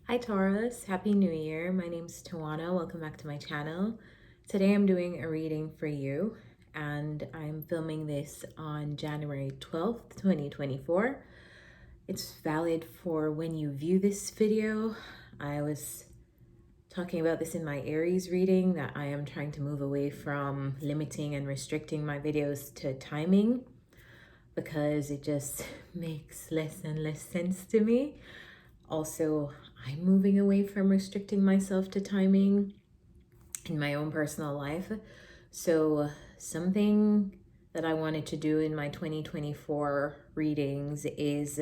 Hi Taurus, Happy New Year. My name's Tawana. Welcome back to my channel. Today I'm doing a reading for you and I'm filming this on January 12th, 2024. It's valid for when you view this video. I was talking about this in my Aries reading that I am trying to move away from limiting and restricting my videos to timing because it just makes less and less sense to me. Also, I'm moving away from restricting myself to timing in my own personal life. So, something that I wanted to do in my 2024 readings is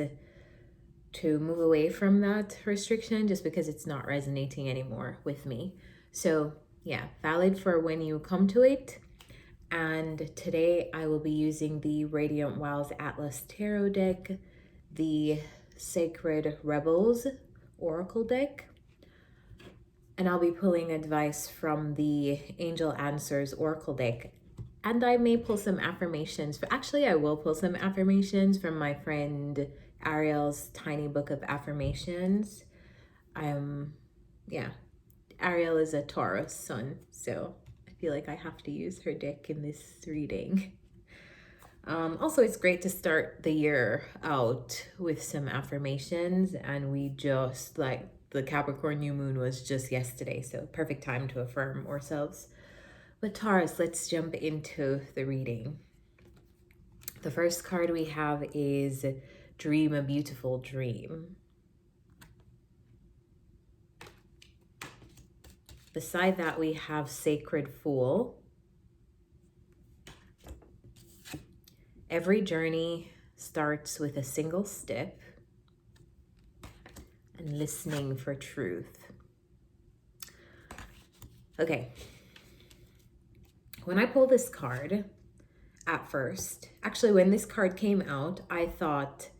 to move away from that restriction just because it's not resonating anymore with me. So, yeah, valid for when you come to it. And today I will be using the Radiant Wilds Atlas Tarot deck, the Sacred Rebels Oracle deck, and I'll be pulling advice from the Angel Answers Oracle deck. And I may pull some affirmations. Actually, I will pull some affirmations from my friend Ariel's tiny book of affirmations. Yeah, Ariel is a Taurus sun, so I feel like I have to use her deck in this reading. Also, it's great to start the year out with some affirmations, and we just like the Capricorn new moon was just yesterday, so perfect time to affirm ourselves. But Taurus, let's jump into the reading. The first card we have is Dream a Beautiful Dream. Beside that, we have Sacred Fool. Every journey starts with a single step, and listening for truth. Okay. When I pulled this card at first, actually when this card came out, I thought,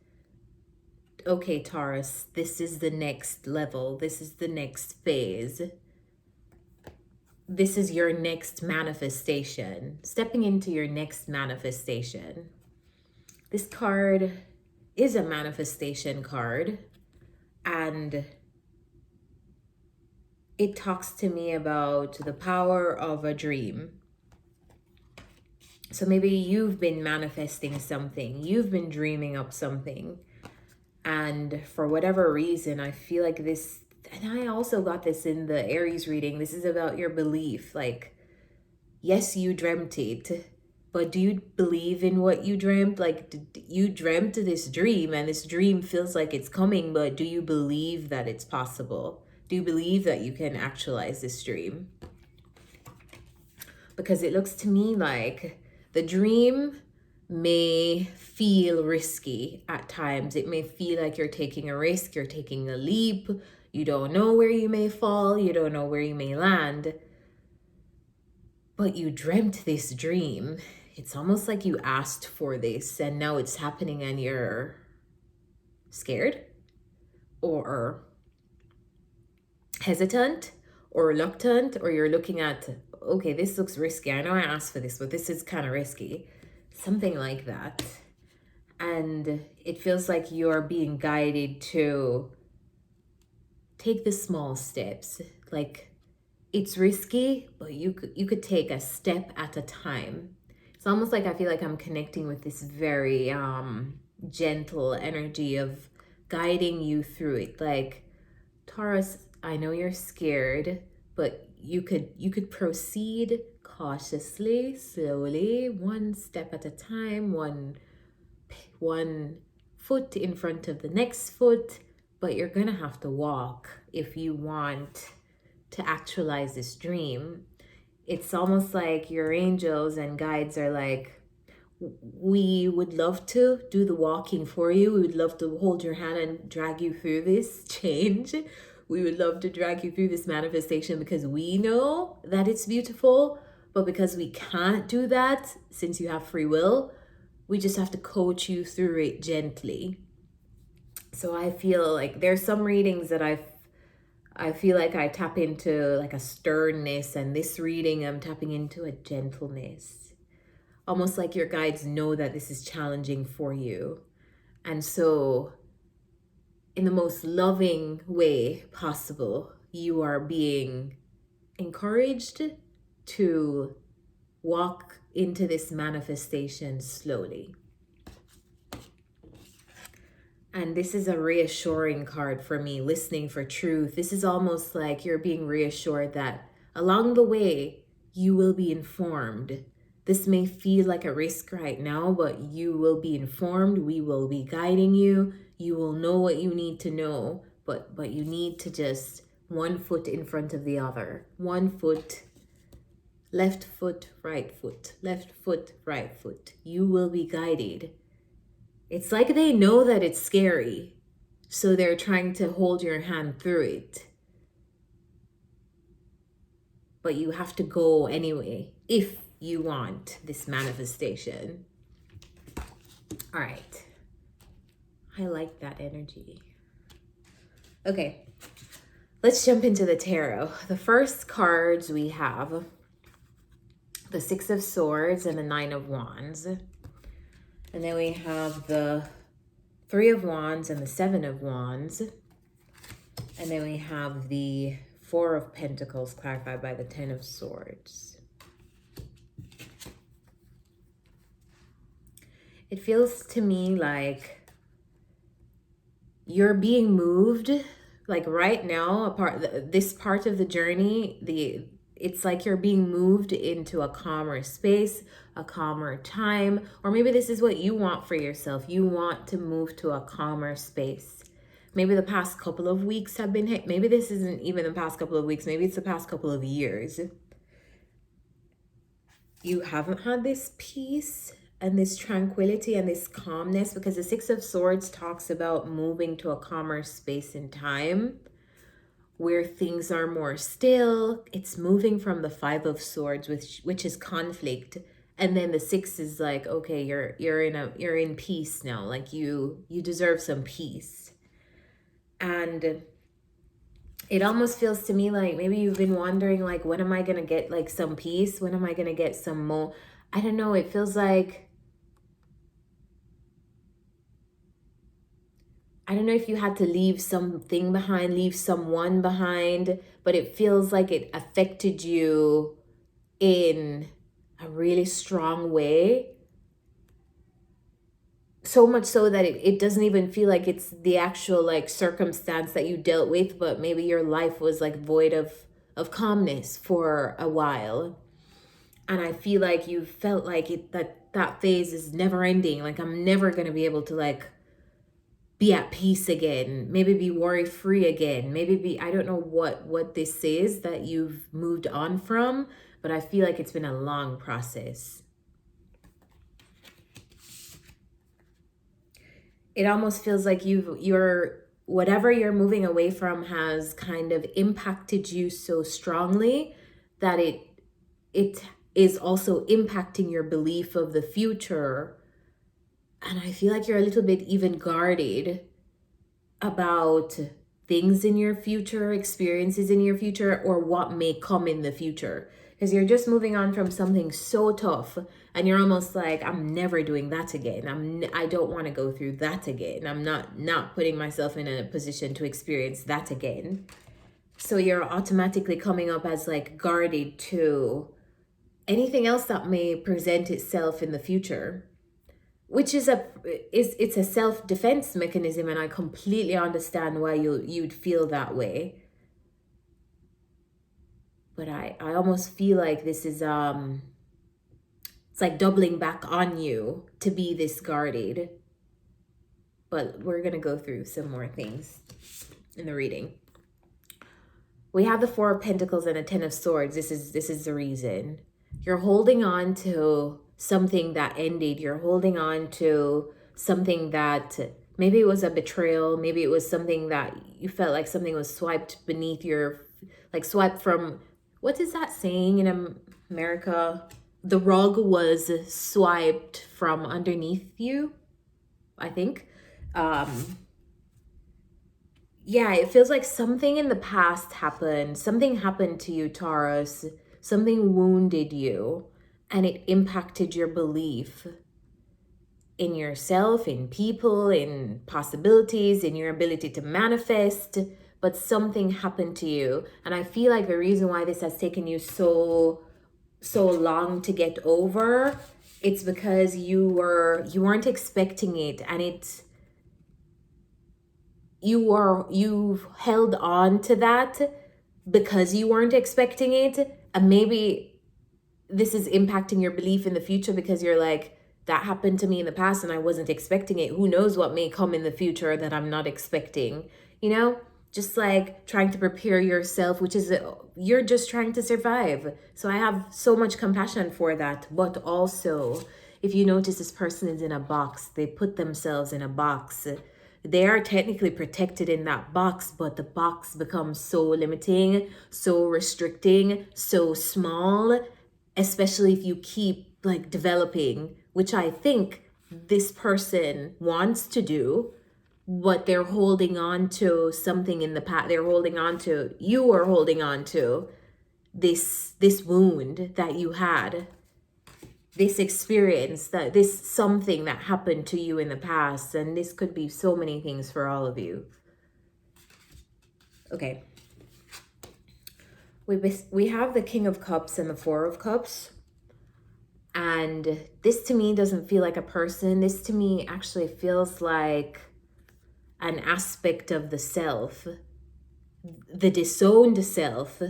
okay, Taurus, this is the next level. This is the next phase. This is your next manifestation. Stepping into your next manifestation. This card is a manifestation card, and it talks to me about the power of a dream. So maybe you've been manifesting something, you've been dreaming up something, and for whatever reason, I feel like this, and I also got this in the Aries reading, this is about your belief. Like, yes, you dreamt it, but do you believe in what you dreamt? Like, you dreamt this dream, and this dream feels like it's coming, but do you believe that it's possible? Do you believe that you can actualize this dream? Because it looks to me like the dream may feel risky at times. It may feel like you're taking a risk, you're taking a leap. You don't know where you may fall, you don't know where you may land. But you dreamt this dream. It's almost like you asked for this and now it's happening and you're scared or hesitant or reluctant, or you're looking at, okay, this looks risky. I know I asked for this, but this is kind of risky. Something like that. And it feels like you're being guided to take the small steps. Like, it's risky, but you could take a step at a time. It's almost like I feel like I'm connecting with this very gentle energy of guiding you through it. Like, Taurus, I know you're scared, but you could proceed cautiously, slowly, one step at a time, one foot in front of the next foot, but you're gonna have to walk if you want to actualize this dream. It's almost like your angels and guides are like, we would love to do the walking for you. We would love to hold your hand and drag you through this change. We would love to drag you through this manifestation because we know that it's beautiful. But because we can't do that, since you have free will, we just have to coach you through it gently. So I feel like there's some readings that I feel like I tap into like a sternness, and this reading I'm tapping into a gentleness. Almost like your guides know that this is challenging for you. And so in the most loving way possible, you are being encouraged to walk into this manifestation slowly. And this is a reassuring card for me, listening for truth. This is almost like you're being reassured that along the way, you will be informed. This may feel like a risk right now, but you will be informed. We will be guiding you. You will know what you need to know, but you need to just one foot in front of the other. One foot, left foot, right foot, left foot, right foot. You will be guided. It's like they know that it's scary, so they're trying to hold your hand through it. But you have to go anyway if you want this manifestation. All right. I like that energy. Okay, let's jump into the tarot. The first cards we have, the Six of Swords and the Nine of Wands. And then we have the Three of Wands and the Seven of Wands. And then we have the Four of Pentacles clarified by the Ten of Swords. It feels to me like you're being moved, like right now, this part of the journey, it's like you're being moved into a calmer space, a calmer time, or maybe this is what you want for yourself. You want to move to a calmer space. Maybe the past couple of weeks have been hit. Maybe this isn't even the past couple of weeks. Maybe it's the past couple of years. You haven't had this peace and this tranquility and this calmness, because the Six of Swords talks about moving to a calmer space in time where things are more still. It's moving from the Five of Swords, which is conflict, and then the Six is like, okay, you're in peace now. Like you deserve some peace. And it almost feels to me like maybe you've been wondering, like, when am I gonna get like some peace? When am I gonna get some more? I don't know. It feels like, I don't know if you had to leave something behind, leave someone behind, but it feels like it affected you in a really strong way. So much so that it doesn't even feel like it's the actual like circumstance that you dealt with, but maybe your life was like void of calmness for a while. And I feel like you felt like that phase is never ending. Like I'm never going to be able to like be at peace again, maybe be worry free again, maybe I don't know what this is that you've moved on from, but I feel like it's been a long process. It almost feels like whatever you're moving away from has kind of impacted you so strongly that it is also impacting your belief of the future. And I feel like you're a little bit even guarded about things in your future, experiences in your future, or what may come in the future. Because you're just moving on from something so tough, and you're almost like, I'm never doing that again. I don't want to go through that again. I'm not putting myself in a position to experience that again. So you're automatically coming up as like guarded to anything else that may present itself in the future, which is it's a self-defense mechanism, and I completely understand why you'd feel that way. But I almost feel like this is it's like doubling back on you to be this guarded. But we're gonna go through some more things in the reading. We have the Four of Pentacles and a Ten of Swords. This is the reason. You're holding on to something that ended. You're holding on to something that maybe it was a betrayal. Maybe it was something that you felt like something was swiped beneath your, like swiped from, what is that saying in America? The rug was swiped from underneath you, I think. Yeah, it feels like something in the past happened. Something happened to you, Taurus. Something wounded you, and it impacted your belief. in yourself, in people, in possibilities, in your ability to manifest, but something happened to you. And I feel like the reason why this has taken you so long to get over, it's because you weren't expecting it, and you've held on to that because you weren't expecting it. And maybe this is impacting your belief in the future because you're like, that happened to me in the past and I wasn't expecting it. Who knows what may come in the future that I'm not expecting, you know? Just like trying to prepare yourself, which is, you're just trying to survive. So I have so much compassion for that. But also, if you notice, this person is in a box, they put themselves in a box. They are technically protected in that box, but the box becomes so limiting, so restricting, so small, especially if you keep like developing, which I think this person wants to do, but they're holding on to something in the past. They're holding on to, you are holding on to this wound that you had, this experience, that this something that happened to you in the past. And this could be so many things for all of you. Okay. We have the King of Cups and the Four of Cups. And this to me doesn't feel like a person. This to me actually feels like an aspect of the self. The disowned self.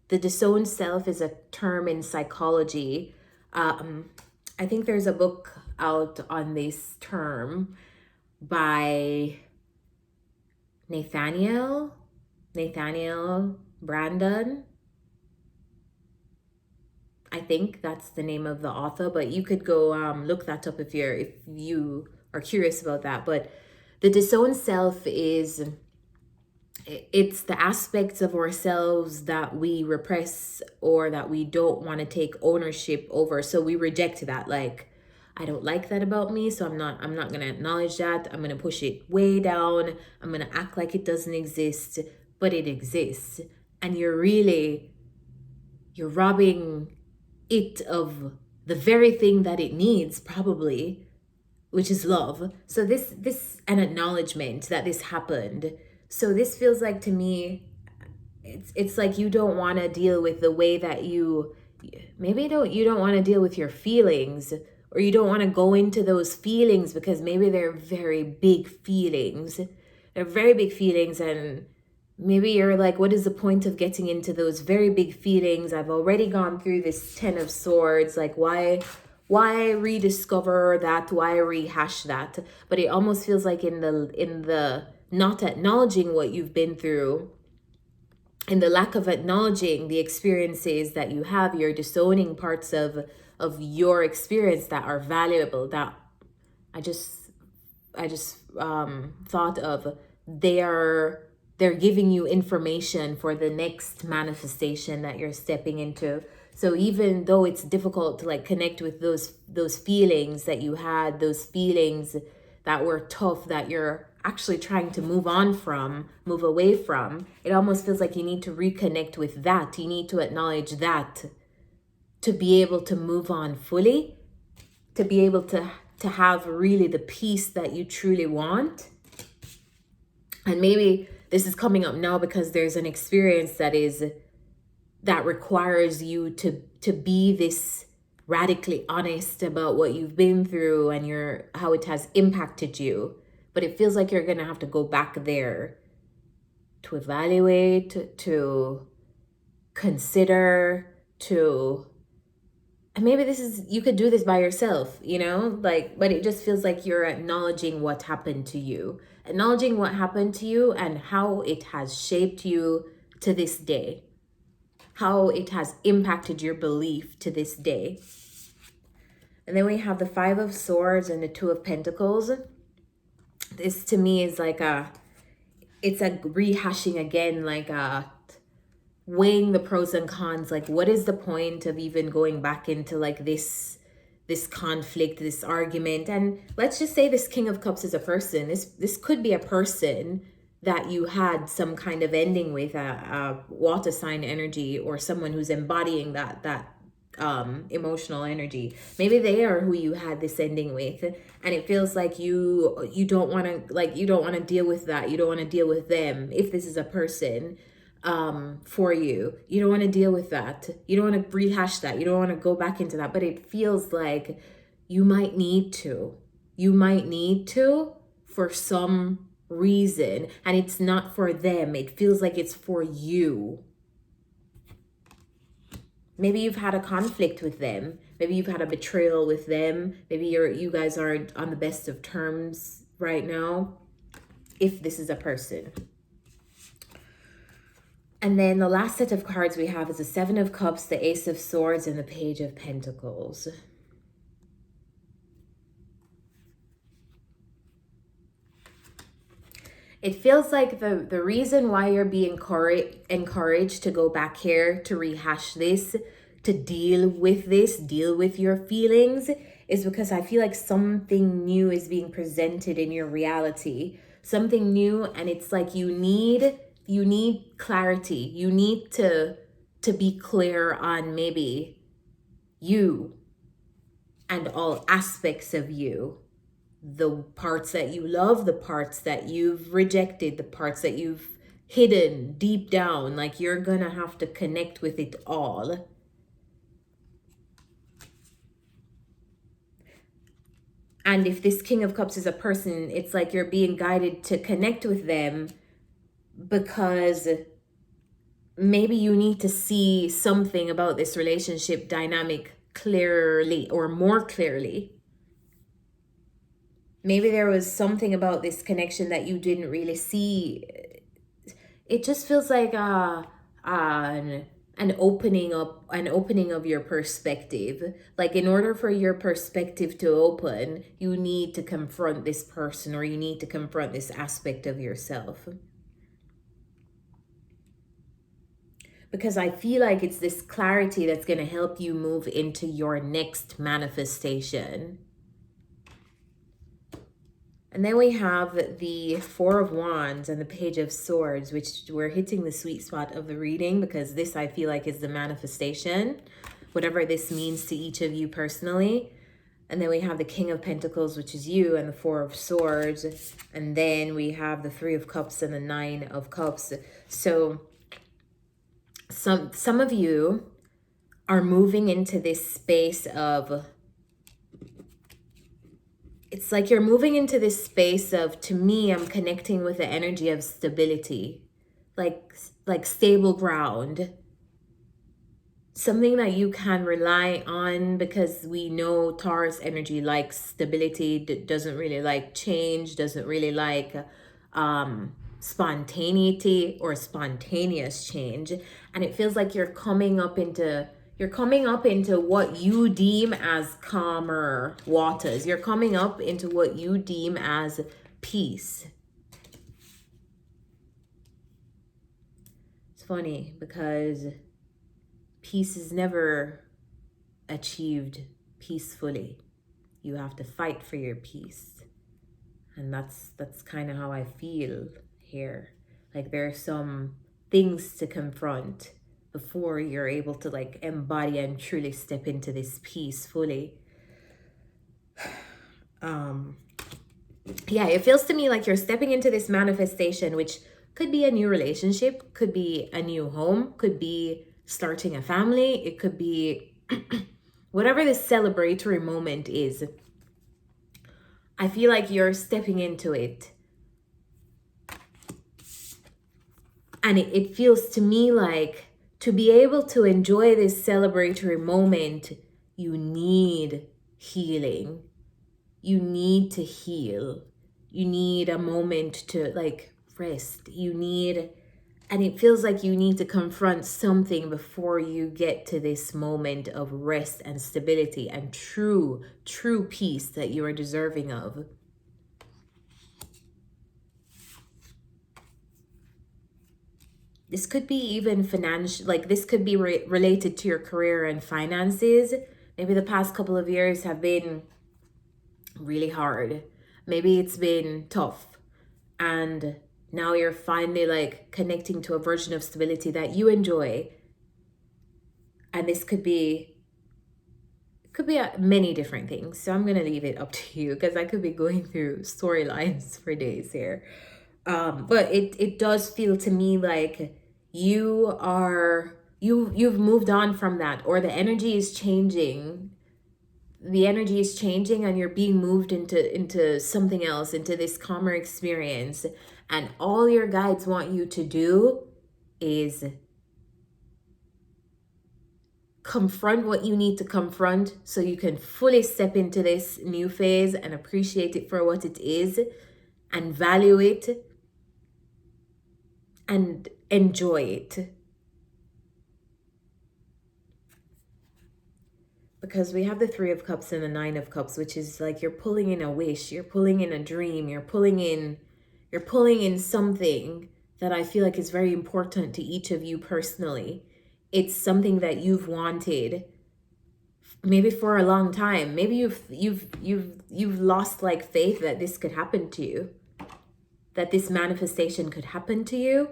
The disowned self is a term in psychology. I think there's a book out on this term by Nathaniel Brandon. I think that's the name of the author, but you could go look that up if you are curious about that. But the disowned self it's the aspects of ourselves that we repress or that we don't want to take ownership over. So we reject that. Like, I don't like that about me, so I'm not going to acknowledge that. I'm going to push it way down. I'm going to act like it doesn't exist, but it exists. And you're robbing it of the very thing that it needs, probably, which is love. So this an acknowledgement that this happened. So this feels like, to me, it's like you don't want to deal with the way that you don't want to deal with your feelings, or you don't want to go into those feelings because maybe they're very big feelings. They're very big feelings, and maybe you're like, what is the point of getting into those very big feelings? I've already gone through this 10 of Swords. Like, why rediscover that? Why rehash that? But it almost feels like in the not acknowledging what you've been through, in the lack of acknowledging the experiences that you have, you're disowning parts of your experience that are valuable, that I just thought of. They're giving you information for the next manifestation that you're stepping into. So even though it's difficult to like connect with those feelings that you had, those feelings that were tough, that you're actually trying to move away from, it almost feels like you need to reconnect with that. You need to acknowledge that to be able to move on fully, to be able to have really the peace that you truly want. And maybe this is coming up now because there's an experience that requires you to be this radically honest about what you've been through and how it has impacted you. But it feels like you're going to have to go back there to evaluate, to consider, and maybe you could do this by yourself, but it just feels like you're acknowledging what happened to you. Acknowledging what happened to you and how it has shaped you to this day. How it has impacted your belief to this day. And then we have the Five of Swords and the Two of Pentacles. This to me is like it's a rehashing again, like weighing the pros and cons. Like, what is the point of even going back into like this conflict, this argument? And let's just say this King of Cups is a person. This could be a person that you had some kind of ending with, a water sign energy, or someone who's embodying that emotional energy. Maybe they are who you had this ending with, and it feels like you don't want to, like, you don't want to deal with that. You don't want to deal with them. If this is a person for you, you don't want to deal with that. You don't want to rehash that. You don't want to go back into that. But it feels like you might need to. You might need to for some reason, and it's not for them. It feels like it's for you. Maybe you've had a conflict with them. Maybe you've had a betrayal with them. Maybe you guys aren't on the best of terms right now, if this is a person. And then the last set of cards we have is the Seven of Cups, the Ace of Swords, and the Page of Pentacles. It feels like the reason why you're being encouraged to go back here, to rehash this, to deal with this, deal with your feelings, is because I feel like something new is being presented in your reality. Something new, and it's like you need clarity. You need to be clear on maybe you and all aspects of you. The parts that you love, the parts that you've rejected, the parts that you've hidden deep down. Like, you're gonna have to connect with it all. And if this King of Cups is a person, it's like you're being guided to connect with them because maybe you need to see something about this relationship dynamic clearly, or more clearly. Maybe there was something about this connection that you didn't really see. It just feels like an opening of your perspective. Like, in order for your perspective to open, you need to confront this person, or you need to confront this aspect of yourself. Because I feel like it's this clarity that's going to help you move into your next manifestation. And then we have the Four of Wands and the Page of Swords, which we're hitting the sweet spot of the reading, because this, I feel like, is the manifestation, whatever this means to each of you personally. And then we have the King of Pentacles, which is you, and the Four of Swords. And then we have the Three of Cups and the Nine of Cups. So some of you are moving into this space of, it's like you're moving into this space of, to me, I'm connecting with the energy of stability, like stable ground, something that you can rely on, because we know Taurus energy likes stability, doesn't really like change, doesn't really like spontaneity or spontaneous change. And it feels like you're coming up into what you deem as calmer waters. You're coming up into what you deem as peace. It's funny because peace is never achieved peacefully. You have to fight for your peace. And that's kind of how I feel here. Like, there are some things to confront before you're able to, like, embody and truly step into this peace fully. Yeah, it feels to me like you're stepping into this manifestation, which could be a new relationship, could be a new home, could be starting a family, it could be whatever this celebratory moment is. I feel like you're stepping into it. And it feels to me like, to be able to enjoy this celebratory moment, you need healing. You need to heal. You need a moment to, like, rest. And it feels like you need to confront something before you get to this moment of rest and stability and true peace that you are deserving of. This could be even financial, like, this could be related to your career and finances. Maybe the past couple of years have been really hard. Maybe it's been tough. And now you're finally, like, connecting to a version of stability that you enjoy. And this could be Could be many different things. So I'm going to leave it up to you because I could be going through storylines for days here. But it does feel to me like you've moved on from that, or the energy is changing. The energy is changing and you're being moved into something else, into this calmer experience. And all your guides want you to do is confront what you need to confront so you can fully step into this new phase and appreciate it for what it is and value it and enjoy it. Because we have the Three of Cups and the Nine of Cups, which is like you're pulling in a wish, you're pulling in a dream, you're pulling in something that I feel like is very important to each of you personally. It's something that you've wanted maybe for a long time. Maybe you've lost like faith that this could happen to you, that this manifestation could happen to you.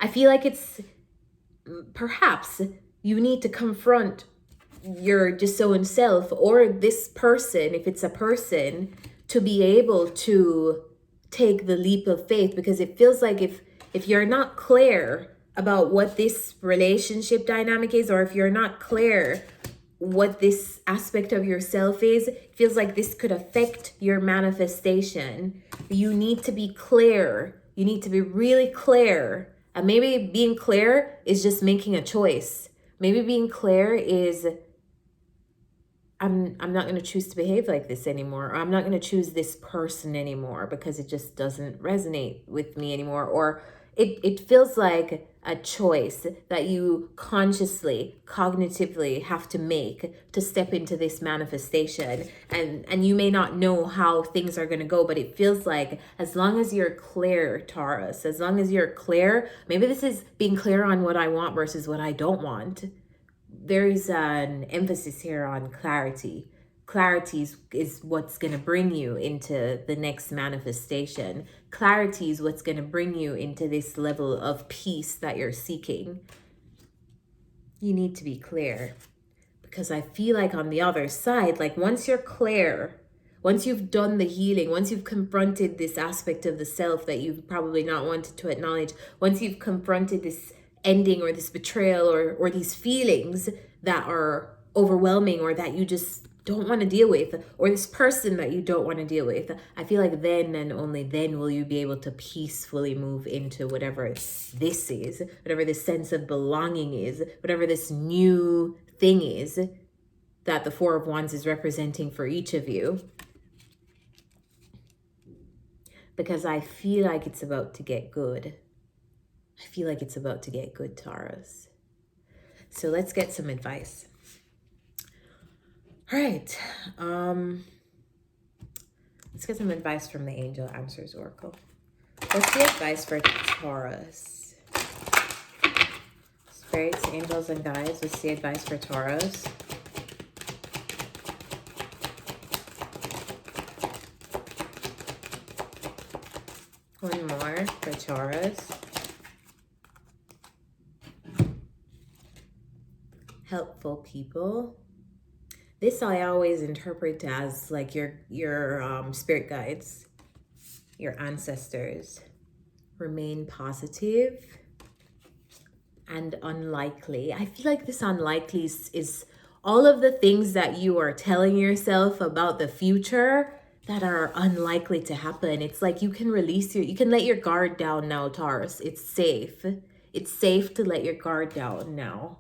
I feel like it's perhaps you need to confront your disowned self, or this person, if it's a person, to be able to take the leap of faith. Because it feels like if you're not clear about what this relationship dynamic is, or if you're not clear what this aspect of yourself is, it feels like this could affect your manifestation. You need to be clear. You need to be really clear. And maybe being clear is just making a choice. Maybe being clear is, I'm not going to choose to behave like this anymore. Or I'm not going to choose this person anymore because it just doesn't resonate with me anymore. Or it feels like a choice that you consciously, cognitively have to make to step into this manifestation. And you may not know how things are going to go, but it feels like as long as you're clear, Taurus, as long as you're clear, maybe this is being clear on what I want versus what I don't want. There's an emphasis here on clarity. Clarity is what's going to bring you into the next manifestation. Clarity is what's going to bring you into this level of peace that you're seeking. You need to be clear, because I feel like on the other side, like once you're clear, once you've done the healing, once you've confronted this aspect of the self that you've probably not wanted to acknowledge, once you've confronted this ending or this betrayal or these feelings that are overwhelming or that you just don't want to deal with, or this person that you don't want to deal with, I feel like then and only then will you be able to peacefully move into whatever this is, whatever this sense of belonging is, whatever this new thing is that the Four of Wands is representing for each of you. Because I feel like it's about to get good. I feel like it's about to get good, Taurus. So let's get some advice. All right. Let's get some advice from the Angel Answers Oracle. What's the advice for Taurus? Spirits, angels, and guides, what's the advice for Taurus? One more for Taurus. Helpful people. This I always interpret as like your spirit guides, your ancestors. Remain positive and unlikely. I feel like this unlikely is all of the things that you are telling yourself about the future that are unlikely to happen. It's like you can you can let your guard down now, Taurus. It's safe. It's safe to let your guard down now.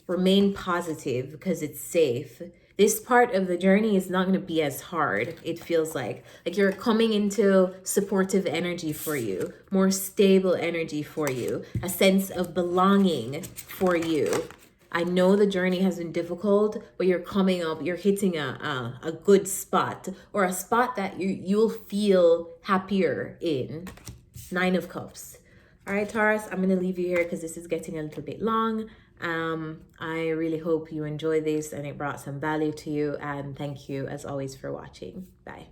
Remain positive because it's safe. This part of the journey is not going to be as hard. It feels like you're coming into supportive energy for you, more stable energy for you, a sense of belonging for you. I know the journey has been difficult, but you're coming up, you're hitting a good spot, or a spot that you'll feel happier in. Nine of Cups. All right, Taurus, I'm going to leave you here because this is getting a little bit long. I really hope you enjoy this and it brought some value to you, and thank you as always for watching. Bye.